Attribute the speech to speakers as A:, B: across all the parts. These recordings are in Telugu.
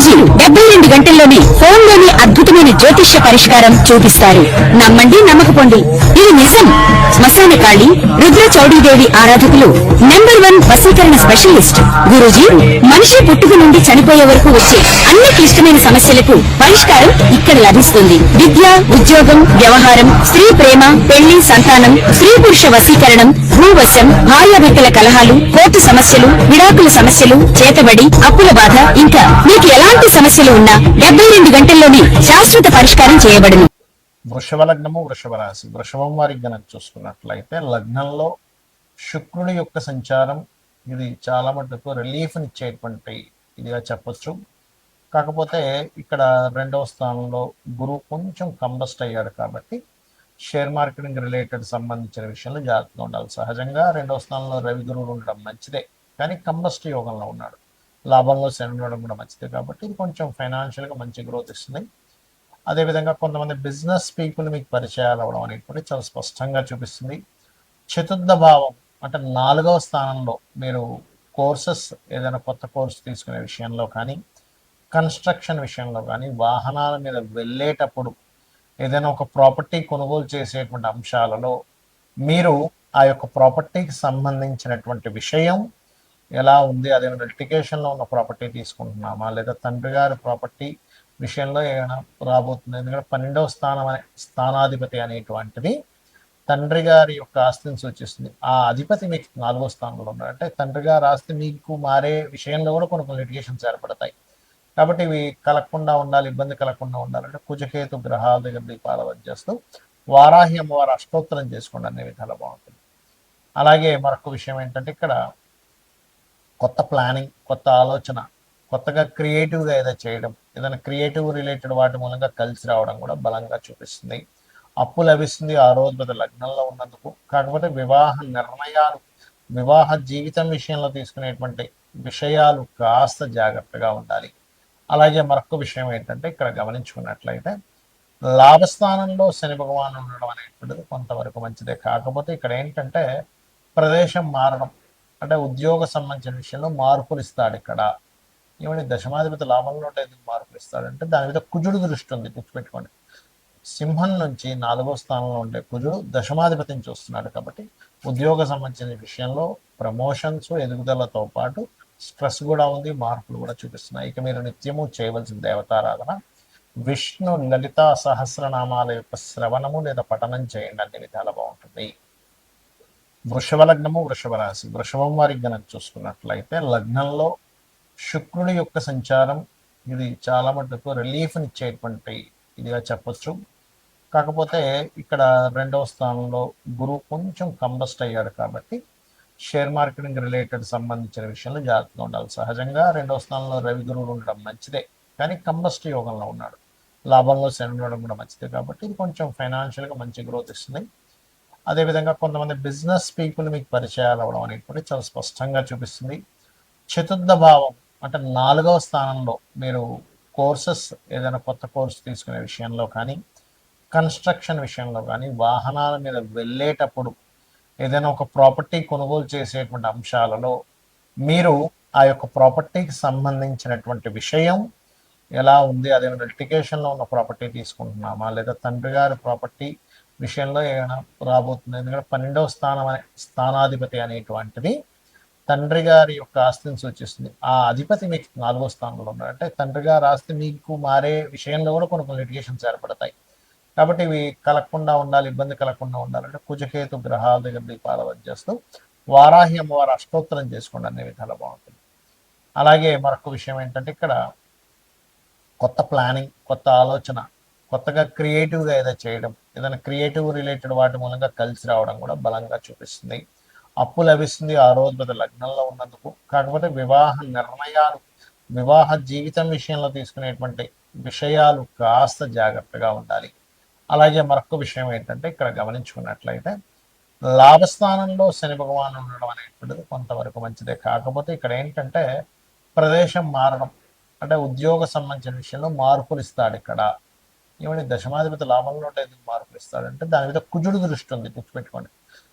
A: గురూజీ 72 గంటల్లోనే ఫోన్లోని అద్భుతమైన జ్యోతిష్య పరిష్కారం చూపిస్తారు. నమ్మండి నమ్మకపోండి, ఇది నిజం. శ్మశాన కాళి రుద్ర చౌడీదేవి ఆరాధకులు నంబర్ 1 వశీకరణ స్పెషలిస్ట్. గురూజీ మనిషి పుట్టుక నుండి చనిపోయే వరకు వచ్చే అన్ని క్లిష్టమైన సమస్యలకు పరిష్కారం ఇక్కడ లభిస్తుంది. విద్య, ఉద్యోగం, వ్యవహారం, స్త్రీ ప్రేమ, పెళ్లి, సంతానం, స్త్రీ పురుష వశీకరణం, భూవశం, భార్యాభర్తల కలహాలు, కోర్టు సమస్యలు, విడాకుల సమస్యలు, చేతబడి, అప్పుల బాధ, ఇంకా మీకు ఎలాంటి సమస్యలు ఉన్నా 72 గంటల్లోనే శాశ్వత పరిష్కారం చేయబడును.
B: వృషభ లగ్నము, వృషభ రాశి. వృషభం వారికి గనక చూసుకున్నట్లయితే లగ్నంలో శుక్రుడి యొక్క సంచారం ఇది చాలా మటుకు రిలీఫ్నిచ్చేటువంటి ఇదిగా చెప్పొచ్చు. కాకపోతే ఇక్కడ 2వ స్థానంలో గురువు కొంచెం కంబస్ట్ అయ్యాడు కాబట్టి షేర్ మార్కెటింగ్ రిలేటెడ్ సంబంధించిన విషయంలో జాగ్రత్తగా ఉండాలి. సహజంగా 2వ స్థానంలో రవి గురువులు ఉండడం మంచిదే, కానీ కంబస్ట్ యోగంలో ఉన్నాడు. లాభంలో శని ఉండడం కూడా మంచిదే కాబట్టి ఇది కొంచెం ఫైనాన్షియల్గా మంచి గ్రోత్ ఇస్తుంది. అదేవిధంగా కొంతమంది బిజినెస్ పీపుల్ మీకు పరిచయాలు అవ్వడం అనేటువంటి చాలా స్పష్టంగా చూపిస్తుంది. చతుర్థ భావం అంటే 4వ స్థానంలో మీరు కోర్సెస్ ఏదైనా కొత్త కోర్సు తీసుకునే విషయంలో కానీ, కన్స్ట్రక్షన్ విషయంలో కానీ, వాహనాల మీద వెళ్ళేటప్పుడు ఏదైనా ఒక ప్రాపర్టీ కొనుగోలు చేసేటువంటి అంశాలలో మీరు ఆ యొక్క ప్రాపర్టీకి సంబంధించినటువంటి విషయం ఎలా ఉంది, అదేమైనా లిటిగేషన్లో ఉన్న ప్రాపర్టీ తీసుకుంటున్నామా, లేదా తండ్రి గారి ప్రాపర్టీ విషయంలో ఏమైనా రాబోతుంది. ఎందుకంటే 12వ స్థానం అనే స్థానాధిపతి అనేటువంటిది తండ్రి గారి యొక్క ఆస్తిని సూచిస్తుంది. ఆ అధిపతి మీకు 4వ స్థానంలో ఉన్నాడు అంటే తండ్రి గారి ఆస్తి మీకు మారే విషయంలో కూడా కొన్ని లిటిగేషన్స్ ఏర్పడతాయి. కాబట్టి ఇవి కలగకుండా ఉండాలి, ఇబ్బంది కలగకుండా ఉండాలంటే కుజకేతు గ్రహాల దగ్గర దీపాలు చేస్తూ వారాహి అమ్మవారు అష్టోత్తరం చేసుకోండి, అన్ని విధాలు బాగుంటుంది. అలాగే మరొక విషయం ఏంటంటే ఇక్కడ కొత్త ప్లానింగ్, కొత్త ఆలోచన, కొత్తగా క్రియేటివ్గా ఏదో చేయడం, ఏదైనా క్రియేటివ్ రిలేటెడ్ వాటి మూలంగా కలిసి రావడం కూడా బలంగా చూపిస్తుంది. అప్పు లభిస్తుంది 6వ లగ్నంలో ఉన్నందుకు. కాకపోతే వివాహ నిర్ణయాలు, వివాహ జీవితం విషయంలో తీసుకునేటువంటి విషయాలు కాస్త జాగ్రత్తగా ఉండాలి. అలాగే మరొక విషయం ఏంటంటే ఇక్కడ గమనించుకున్నట్లయితే లాభస్థానంలో శని భగవానుడు ఉండడం అనేటువంటిది కొంతవరకు మంచిదే. కాకపోతే ఇక్కడ ఏంటంటే ప్రదేశం మారడం అంటే ఉద్యోగ సంబంధించిన విషయంలో మార్పులు ఇస్తాడు. ఇక్కడ ఏమంటే దశమాధిపతి లాభంలో ఉంటే ఎందుకు మార్పులు ఇస్తాడంటే దాని మీద కుజుడు దృష్టి ఉంది, గుర్తుపెట్టుకోండి. సింహం నుంచి 4వ స్థానంలో ఉండే కుజుడు దశమాధిపతిని చూస్తున్నాడు కాబట్టి ఉద్యోగ సంబంధించిన విషయంలో ప్రమోషన్స్, ఎదుగుదలతో పాటు స్ట్రెస్ కూడా ఉంది, మార్పులు కూడా చూపిస్తున్నాయి. ఇక మీరు నిత్యము చేయవలసిన దేవతారాధన విష్ణు లలితా సహస్రనామాల యొక్క శ్రవణము లేదా పఠనం చేయండి, అన్ని విధాలు బాగుంటుంది. వృషభ లగ్నము, వృషభ రాశి. వృషభం వారికి గనక చూసుకున్నట్లయితే లగ్నంలో శుక్రుడి యొక్క సంచారం ఇది చాలా మటుకు రిలీఫ్నిచ్చేటువంటి ఇదిగా చెప్పొచ్చు. కాకపోతే ఇక్కడ 2వ స్థానంలో గురువు కొంచెం కంబస్ట్ అయ్యాడు కాబట్టి షేర్ మార్కెటింగ్ రిలేటెడ్ సంబంధించిన విషయంలో జాగ్రత్తగా ఉండాలి. సహజంగా 2వ స్థానంలో రవి గురువులు ఉండడం మంచిదే, కానీ కంబస్ట్ యోగంలో ఉన్నాడు. లాభంలో శని ఉండడం కూడా మంచిదే కాబట్టి ఇది కొంచెం ఫైనాన్షియల్గా మంచి గ్రోత్ ఇస్తుంది. అదేవిధంగా కొంతమంది బిజినెస్ పీపుల్ మీకు పరిచయాలు అవ్వడం అనేటువంటి చాలా స్పష్టంగా చూపిస్తుంది. చతుర్థ భావం అంటే 4వ స్థానంలో మీరు కోర్సెస్ ఏదైనా కొత్త కోర్సు తీసుకునే విషయంలో కానీ, కన్స్ట్రక్షన్ విషయంలో కానీ, వాహనాల మీద వెళ్ళేటప్పుడు ఏదైనా ఒక ప్రాపర్టీ కొనుగోలు చేసేటువంటి అంశాలలో మీరు ఆ యొక్క ప్రాపర్టీకి సంబంధించినటువంటి విషయం ఎలా ఉంది, అదేమైనా లిటిగేషన్లో ఉన్న ప్రాపర్టీ తీసుకుంటున్నామా, లేదా తండ్రి గారి ప్రాపర్టీ విషయంలో ఏమైనా రాబోతుంది. ఎందుకంటే 12వ స్థానం అనే స్థానాధిపతి అనేటువంటిది తండ్రి గారి యొక్క ఆస్తిని సూచిస్తుంది. ఆ అధిపతి మీకు 4వ స్థానంలో ఉన్నాడు అంటే తండ్రి గారి ఆస్తి మీకు మారే విషయంలో కూడా కొన్ని లిటిగేషన్స్ ఏర్పడతాయి. కాబట్టి ఇవి కలగకుండా ఉండాలి, ఇబ్బంది కలగకుండా ఉండాలంటే కుజకేతు గ్రహాల దగ్గర దీపాలు చేస్తూ వారాహి అమ్మవారు అష్టోత్తరం చేసుకోండి, అన్ని విధాలు బాగుంటుంది. అలాగే మరొక విషయం ఏంటంటే ఇక్కడ కొత్త ప్లానింగ్, కొత్త ఆలోచన, కొత్తగా క్రియేటివ్గా ఏదో చేయడం, ఏదైనా క్రియేటివ్ రిలేటెడ్ వాటి మూలంగా కలిసి రావడం కూడా బలంగా చూపిస్తుంది. అప్పు లభిస్తుంది 6వ లగ్నంలో ఉన్నందుకు. కాకపోతే వివాహ నిర్ణయాలు, వివాహ జీవితం విషయంలో తీసుకునేటువంటి విషయాలు కాస్త జాగ్రత్తగా ఉండాలి. అలాగే మరొక విషయం ఏంటంటే ఇక్కడ గమనించుకున్నట్లయితే లాభస్థానంలో శని భగవానుడు ఉండడం అనేటువంటిది కొంతవరకు మంచిదే. కాకపోతే ఇక్కడ ఏంటంటే ప్రదేశం మారడం అంటే ఉద్యోగ సంబంధించిన విషయంలో మార్పులు ఇస్తాడు. ఇక్కడ ఏమంటే దశమాధిపతి లాభంలో ఉంటే ఎందుకు మార్పులు ఇస్తాడంటే దాని మీద కుజుడు దృష్టి ఉంది, గుర్తుపెట్టుకోండి.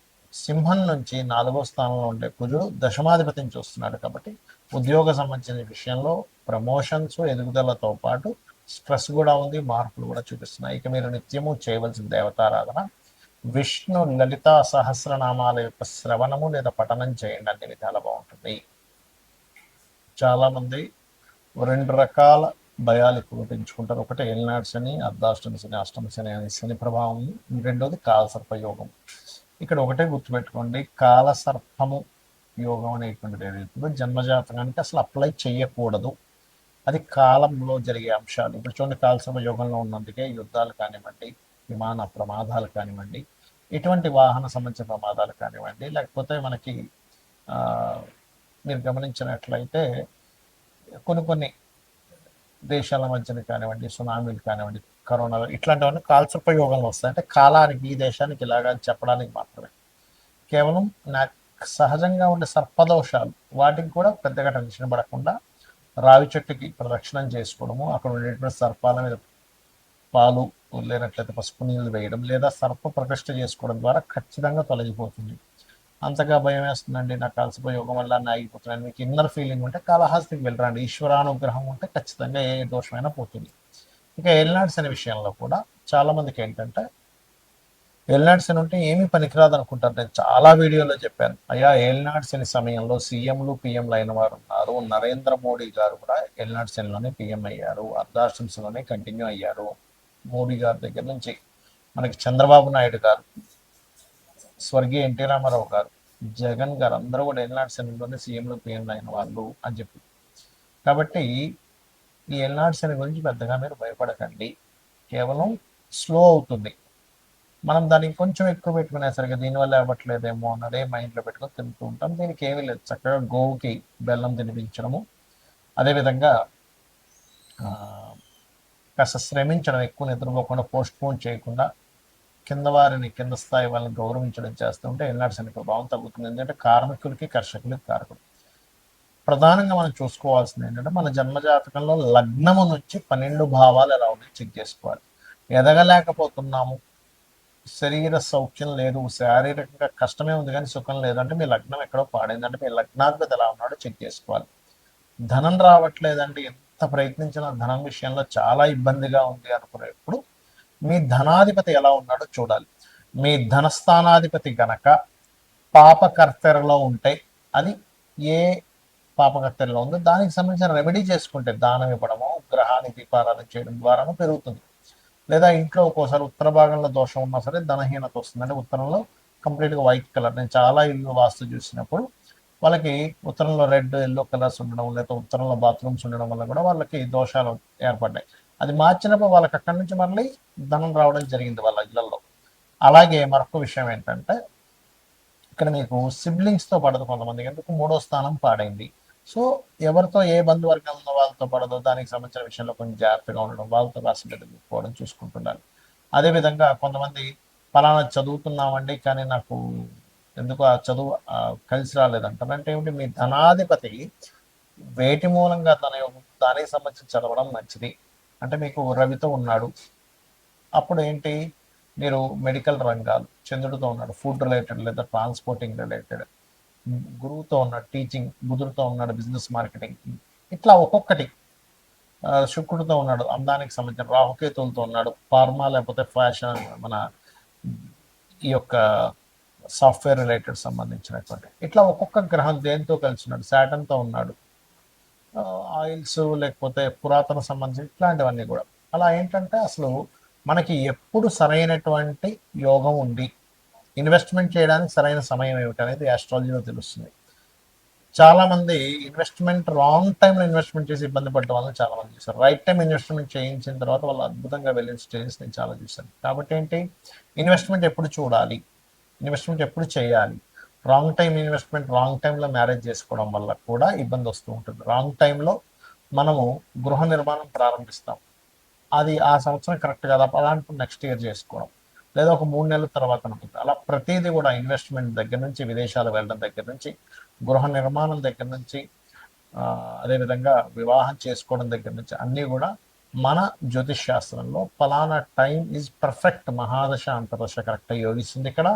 B: సింహం నుంచి 4వ స్థానంలో ఉండే కుజుడు దశమాధిపతిని చూస్తున్నాడు కాబట్టి ఉద్యోగ సంబంధించిన విషయంలో ప్రమోషన్స్ ఎదుగుదలతో పాటు స్ట్రెస్ కూడా ఉంది, మార్పులు కూడా చూపిస్తున్నాయి. ఇక మీరు నిత్యము చేయవలసిన దేవతారాధన విష్ణు లలితా సహస్రనామాల యొక్క శ్రవణము లేదా పఠనం చేయండి, అన్ని విధాలు బాగుంటుంది. చాలామంది 2 రకాల భయాలు ఎక్కువ పెంచుకుంటారు. ఒకటి ఏలినాడు శని, అర్ధాష్టమి శని, అష్టమ శని అనే శని ప్రభావం, రెండోది కాలసర్ప యోగం. ఇక్కడ ఒకటే గుర్తుపెట్టుకోండి, కాలసర్పము యోగం అనేటువంటిది ఏదైతుందో జన్మజాతకానికి అసలు అప్లై చేయకూడదు. అది కాలంలో జరిగే అంశాలు. ఇప్పుడు చూడండి, కాలసర్ప యోగంలో ఉన్నందుకే యుద్ధాలు కానివ్వండి, విమాన ప్రమాదాలు కానివ్వండి, ఇటువంటి వాహన సంబంధించిన ప్రమాదాలు కానివ్వండి, లేకపోతే మనకి మీరు గమనించినట్లయితే కొన్ని దేశాల మధ్యన కానివ్వండి, సునామీలు కానివ్వండి, కరోనా ఇట్లాంటివన్నీ కాలసర్ప యోగంలో వస్తాయి. అంటే కాలానికి ఈ దేశానికి ఇలాగా చెప్పడానికి మాత్రమే. కేవలం నాకు సహజంగా ఉండే సర్పదోషాలు వాటికి కూడా పెద్దగా టెన్షన్ పడకుండా రావి చెట్టుకి ప్రదక్షిణం చేసుకోవడము, అక్కడ ఉండేటువంటి సర్పాల మీద పాలు లేనట్లయితే పసుపు నీళ్ళు వేయడం, లేదా సర్ప ప్రతిష్ఠ చేసుకోవడం ద్వారా ఖచ్చితంగా తొలగిపోతుంది. అంతగా భయం వేస్తుందండి, నాకు కాలసర్ప యోగం వల్ల ఆగిపోతున్నాను, మీకు ఇన్నర్ ఫీలింగ్ ఉంటే కాళహస్తికి వెళ్ళరండి. ఈశ్వరానుగ్రహం ఉంటే ఖచ్చితంగా ఏ దోషమైనా పోతుంది. ఇక ఏలినాడ్స్ అనే విషయంలో కూడా చాలా మందికి ఏంటంటే, ఏలినాడ్స్ అని ఉంటే ఏమీ పనికిరాదు అనుకుంటారు. నేను చాలా వీడియోలో చెప్పాను, అయ్యా ఏలినాడ్స్ అనే సమయంలో సీఎంలు పిఎంలు అయిన వారు ఉన్నారు. నరేంద్ర మోడీ గారు కూడా ఏలినాడ్స్ లోనే పిఎం అయ్యారు, అర్ధాశ్రమ్స్లోనే కంటిన్యూ అయ్యారు. మోడీ గారి దగ్గర నుంచి మనకి చంద్రబాబు నాయుడు గారు, స్వర్గీయ ఎన్టీ రామారావు గారు, జగన్ గారు అందరూ కూడా ఏలినాడు శనిలోనే సీఎంలు పిఎంలు అయిన వాళ్ళు అని చెప్పి. కాబట్టి ఈ ఏలినాడు శని గురించి పెద్దగా మీరు భయపడకండి, కేవలం స్లో అవుతుంది. మనం దానికి కొంచెం ఎక్కువ పెట్టుకునేసరికి దీనివల్ల అవ్వట్లేదేమో అన్నదే మైండ్లో పెట్టుకొని తింటూ ఉంటాం. దీనికి ఏమీ లేదు, చక్కగా గోవుకి బెల్లం తినిపించడము, అదేవిధంగా కాస్త శ్రమించడం, ఎక్కువ నిద్రపోకుండా పోస్ట్ పోన్ చేయకుండా కింద వారిని, కింద స్థాయి వాళ్ళని గౌరవించడం చేస్తుంటే ఏలినాడు శని ప్రభావం తగ్గుతుంది. ఎందుకంటే కార్మికులకి కర్షకులకి కారకుడు. ప్రధానంగా మనం చూసుకోవాల్సింది ఏంటంటే, మన జన్మజాతకంలో లగ్నము నుంచి 12 భావాలు ఎలా ఉన్నాయి చెక్ చేసుకోవాలి. ఎదగలేకపోతున్నాము, శరీర సౌఖ్యం లేదు, శారీరకంగా కష్టమే ఉంది కానీ సుఖం లేదంటే మీ లగ్నం ఎక్కడో పాడైంది, అంటే మీ లగ్నాధిపతి ఎలా ఉన్నాడో చెక్ చేసుకోవాలి. ధనం రావట్లేదంటే, ఎంత ప్రయత్నించినా ధనం విషయంలో చాలా ఇబ్బందిగా ఉంది అనుకునేప్పుడు మీ ధనాధిపతి ఎలా ఉన్నాడో చూడాలి. మీ ధనస్థానాధిపతి గనక పాపకర్తెరలో ఉంటే, అది ఏ పాపకర్తెరలో ఉందో దానికి సంబంధించిన రెమెడీ చేసుకుంటే, దానం ఇవ్వడము, గ్రహానికి దీపారాధన చేయడం ద్వారాను పెరుగుతుంది. లేదా ఇంట్లో ఒక్కోసారి ఉత్తర భాగంలో దోషం ఉన్నా సరే ధనహీనత వస్తుంది. అంటే ఉత్తరంలో కంప్లీట్గా వైట్ కలర్, నేను చాలా ఇల్లు వాస్తు చూసినప్పుడు వాళ్ళకి ఉత్తరంలో రెడ్, ఎల్లో కలర్స్ ఉండడం, లేదా ఉత్తరంలో బాత్రూమ్స్ ఉండడం వల్ల కూడా వాళ్ళకి దోషాలు ఏర్పడ్డాయి. అది మార్చినప్పుడు వాళ్ళకి అక్కడి నుంచి మళ్ళీ ధనం రావడం జరిగింది వాళ్ళ ఇళ్లలో. అలాగే మరొక విషయం ఏంటంటే, ఇక్కడ మీకు సిబ్లింగ్స్తో పడదు కొంతమందికి, ఎందుకు 3వ స్థానం పాడైంది. సో ఎవరితో ఏ బంధువర్గం ఉందో వాళ్ళతో పడదో దానికి సంబంధించిన విషయంలో కొంచెం జాగ్రత్తగా ఉండడం, వాళ్ళతో రాసి పెట్టుకోవడం చూసుకుంటున్నారు. అదేవిధంగా కొంతమంది ఫలానా చదువుతున్నామండి కానీ నాకు ఎందుకు ఆ చదువు కలిసి రాలేదంటారు. అంటే ఏమిటి, మీ ధనాధిపతి వేటి మూలంగా దానికి సంబంధించి చదవడం మంచిది. అంటే మీకు రవితో ఉన్నాడు, అప్పుడు ఏంటి, మీరు మెడికల్ రంగాలు, చంద్రుడితో ఉన్నాడు ఫుడ్ రిలేటెడ్ లేదా ట్రాన్స్పోర్టింగ్ రిలేటెడ్, గురువుతో ఉన్నాడు టీచింగ్, బుధుడితో ఉన్నాడు బిజినెస్ మార్కెటింగ్, ఇట్లా ఒక్కొక్కటి. శుక్రుడితో ఉన్నాడు అందానికి సంబంధించిన, రాహుకేతులతో ఉన్నాడు ఫార్మా లేకపోతే ఫ్యాషన్, మన ఈ యొక్క సాఫ్ట్వేర్ రిలేటెడ్ సంబంధించినటువంటి, ఇట్లా ఒక్కొక్క గ్రహం దేంతో కలిసి ఉన్నాడు, శాటన్తో ఉన్నాడు, ఆయిల్స్ లేకపోతే పురాతన సంబంధించి ఇట్లాంటివన్నీ కూడా. అలా ఏంటంటే అసలు మనకి ఎప్పుడు సరైనటువంటి యోగం ఉంది, ఇన్వెస్ట్మెంట్ చేయడానికి సరైన సమయం ఏమిటి అనేది ఆస్ట్రాలజీలో తెలుస్తుంది. చాలామంది ఇన్వెస్ట్మెంట్ రాంగ్ టైంలో ఇన్వెస్ట్మెంట్ చేసి ఇబ్బంది పడ్డ వాళ్ళు చాలామంది చూశారు. రైట్ టైం ఇన్వెస్ట్మెంట్ చేయించిన తర్వాత వాళ్ళు అద్భుతంగా వెళ్ళిన స్టేజెస్ నేను చాలా చూశాను. కాబట్టి ఏంటి, ఇన్వెస్ట్మెంట్ ఎప్పుడు చూడాలి, ఇన్వెస్ట్మెంట్ ఎప్పుడు చేయాలి. రాంగ్ టైం ఇన్వెస్ట్మెంట్, రాంగ్ టైంలో మ్యారేజ్ చేసుకోవడం వల్ల కూడా ఇబ్బంది వస్తూ ఉంటుంది. రాంగ్ టైంలో మనము గృహ నిర్మాణం ప్రారంభిస్తాం, అది ఆ సంవత్సరం కరెక్ట్ కదా, అలాంటి నెక్స్ట్ ఇయర్ చేసుకోవడం, లేదా ఒక 3 నెలల తర్వాత ఉంటుంది. అలా ప్రతిదీ కూడా ఇన్వెస్ట్మెంట్ దగ్గర నుంచి, విదేశాలు వెళ్ళడం దగ్గర నుంచి, గృహ నిర్మాణం దగ్గర నుంచి, అదేవిధంగా వివాహం చేసుకోవడం దగ్గర నుంచి అన్నీ కూడా మన జ్యోతిష్ శాస్త్రంలో ఫలానా టైం ఈజ్ పర్ఫెక్ట్, మహాదశ అంతర్దశ కరెక్ట్గా యోగిస్తుంది. ఇక్కడ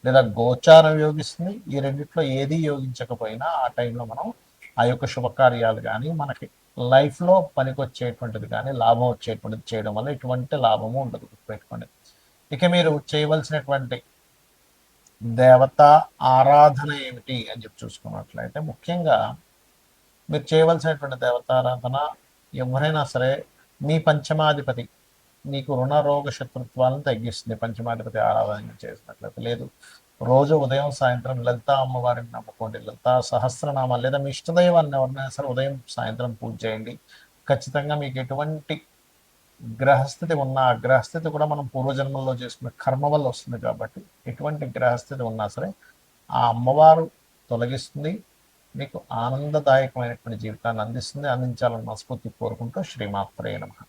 B: లేదా గోచారం యోగిస్తుంది. ఈ రెండిట్లో ఏది యోగించకపోయినా ఆ టైంలో మనం ఆ యొక్క శుభకార్యాలు కానీ మనకి లైఫ్లో పనికొచ్చేటువంటిది కానీ లాభం వచ్చేటువంటిది చేయడం వల్ల ఎటువంటి లాభము ఉండదు, గుర్తుపెట్టుకోండి. ఇక మీరు చేయవలసినటువంటి దేవతా ఆరాధన ఏమిటి అని చెప్పి చూసుకున్నట్లయితే, ముఖ్యంగా మీరు చేయవలసినటువంటి దేవతారాధన, ఎవరైనా సరే మీ పంచమాధిపతి మీకు రుణ రోగ శత్రుత్వాలను తగ్గిస్తుంది పంచమాధిపతి ఆరాధన చేసినట్లయితే. లేదు, రోజు ఉదయం సాయంత్రం లలితా అమ్మవారిని నమ్ముకోండి, లలితా సహస్రనామాలు లేదా మీ ఇష్టదైవాన్ని ఎవరినైనా సరే ఉదయం సాయంత్రం పూజ చేయండి. ఖచ్చితంగా మీకు ఎటువంటి గ్రహస్థితి ఉన్న ఆ గ్రహస్థితి కూడా మనం పూర్వజన్మల్లో చేసుకున్న కర్మ వల్ల వస్తుంది కాబట్టి ఎటువంటి గ్రహస్థితి ఉన్నా సరే ఆ అమ్మవారు తొలగిస్తుంది, మీకు ఆనందదాయకమైనటువంటి జీవితాన్ని అందిస్తుంది. అందించాలని మనస్ఫూర్తి కోరుకుంటూ శ్రీమాత్రే నమః.